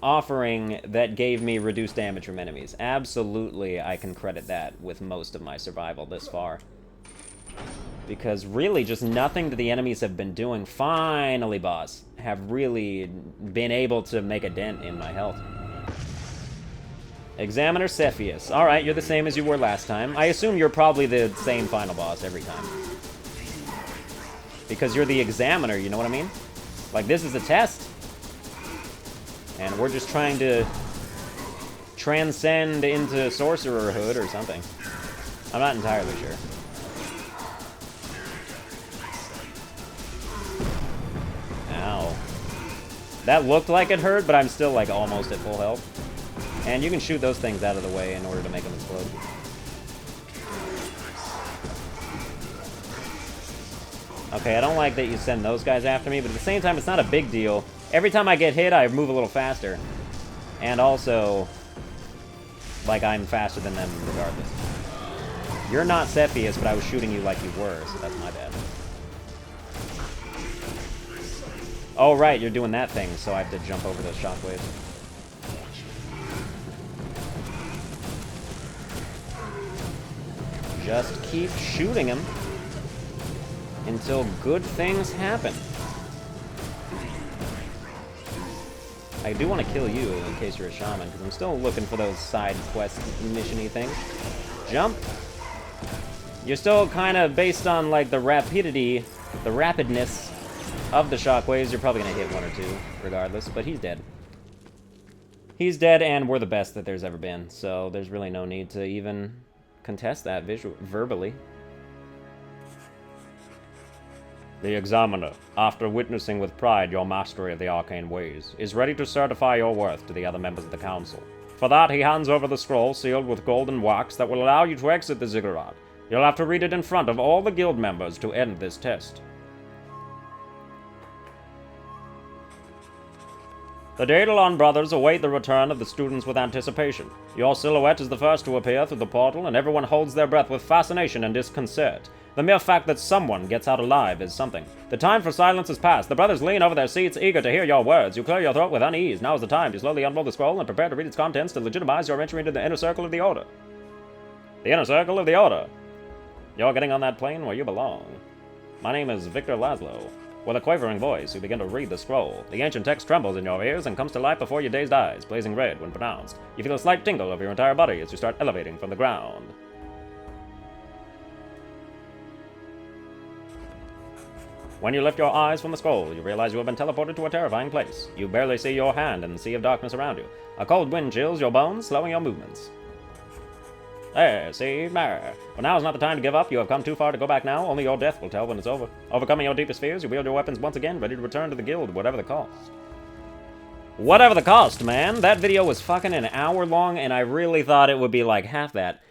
[SPEAKER 1] offering that gave me reduced damage from enemies. Absolutely, I can credit that with most of my survival this far. Because really, just nothing that the enemies have been doing, finally, boss, have really been able to make a dent in my health. Examiner Cepheus. Alright, you're the same as you were last time. I assume you're probably the same final boss every time. Because you're the examiner, you know what I mean? Like, this is a test. And we're just trying to transcend into sorcererhood or something. I'm not entirely sure. Ow. That looked like it hurt, but I'm still, like, almost at full health. And you can shoot those things out of the way in order to make them explode. Okay, I don't like that you send those guys after me, but at the same time, it's not a big deal. Every time I get hit, I move a little faster. And also, like, I'm faster than them regardless. You're not Cepheus, but I was shooting you like you were, so that's my bad. Oh, right, you're doing that thing, so I have to jump over those shockwaves. Just keep shooting him until good things happen. I do want to kill you in case you're a shaman, because I'm still looking for those side quest mission-y things. Jump. You're still kind of based on, like, the rapidness of the shockwaves. You're probably going to hit one or two, regardless, but he's dead. He's dead, and we're the best that there's ever been, so there's really no need to even contest that verbally. The Examiner, after witnessing with pride your mastery of the arcane ways, is ready to certify your worth to the other members of the council. For that, he hands over the scroll sealed with golden wax that will allow you to exit the Ziggurat. You'll have to read it in front of all the guild members to end this test. The Daedalon brothers await the return of the students with anticipation. Your silhouette is the first to appear through the portal, and everyone holds their breath with fascination and disconcert. The mere fact that someone gets out alive is something. The time for silence is past. The brothers lean over their seats, eager to hear your words. You clear your throat with unease. Now is the time to slowly unroll the scroll and prepare to read its contents to legitimize your entry into the inner circle of the Order. The inner circle of the Order. You're getting on that plane where you belong. My name is Victor Laszlo. With a quavering voice, you begin to read the scroll. The ancient text trembles in your ears and comes to life before your dazed eyes, blazing red when pronounced. You feel a slight tingle over your entire body as you start elevating from the ground. When you lift your eyes from the scroll, you realize you have been teleported to a terrifying place. You barely see your hand in the sea of darkness around you. A cold wind chills your bones, slowing your movements. There, see? There. But now is not the time to give up. You have come too far to go back now. Only your death will tell when it's over. Overcoming your deepest fears, you wield your weapons once again, ready to return to the guild, whatever the cost. Whatever the cost, man. That video was fucking an hour long, and I really thought it would be like half that.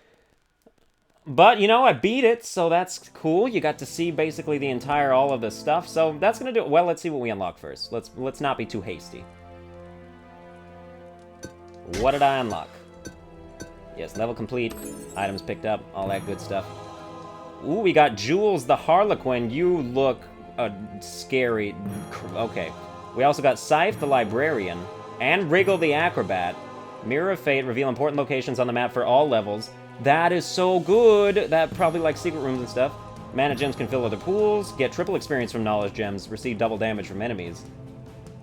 [SPEAKER 1] But, you know, I beat it, so that's cool. You got to see basically the entire, all of this stuff, so that's gonna do it. Well, let's see what we unlock first. Let's not be too hasty. What did I unlock? Yes, level complete, items picked up, all that good stuff. Ooh, we got Jules the Harlequin. You look scary. Okay. We also got Scythe the Librarian, and Wriggle the Acrobat. Mirror of Fate, reveal important locations on the map for all levels. That is so good! That probably like secret rooms and stuff. Mana gems can fill other pools, get triple experience from knowledge gems, receive double damage from enemies.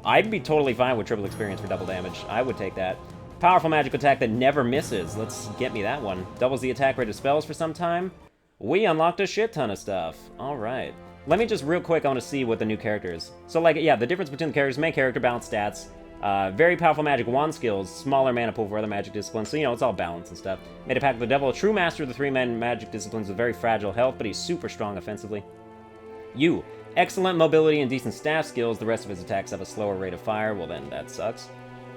[SPEAKER 1] I'd be totally fine with triple experience for double damage. I would take that. Powerful magic attack that never misses. Let's get me that one. Doubles the attack rate of spells for some time. We unlocked a shit ton of stuff. Alright. Let me just real quick, I want to see what the new character is. So, like, yeah, the difference between the characters, main character, balanced stats, very powerful magic wand skills, smaller mana pool for other magic disciplines, so, you know, it's all balanced and stuff. Made a pact with the devil, a true master of the three main magic disciplines with very fragile health, but he's super strong offensively. You, excellent mobility and decent staff skills, the rest of his attacks have a slower rate of fire, well then, that sucks.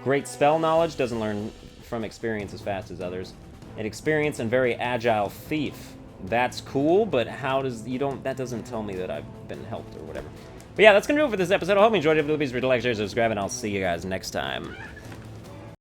[SPEAKER 1] Great spell knowledge, doesn't learn from experience as fast as others. An experienced and very agile thief. That's cool, but how does, that doesn't tell me that I've been helped or whatever. But yeah, that's gonna do it for this episode. I hope you enjoyed it. Please like, share, subscribe, and I'll see you guys next time.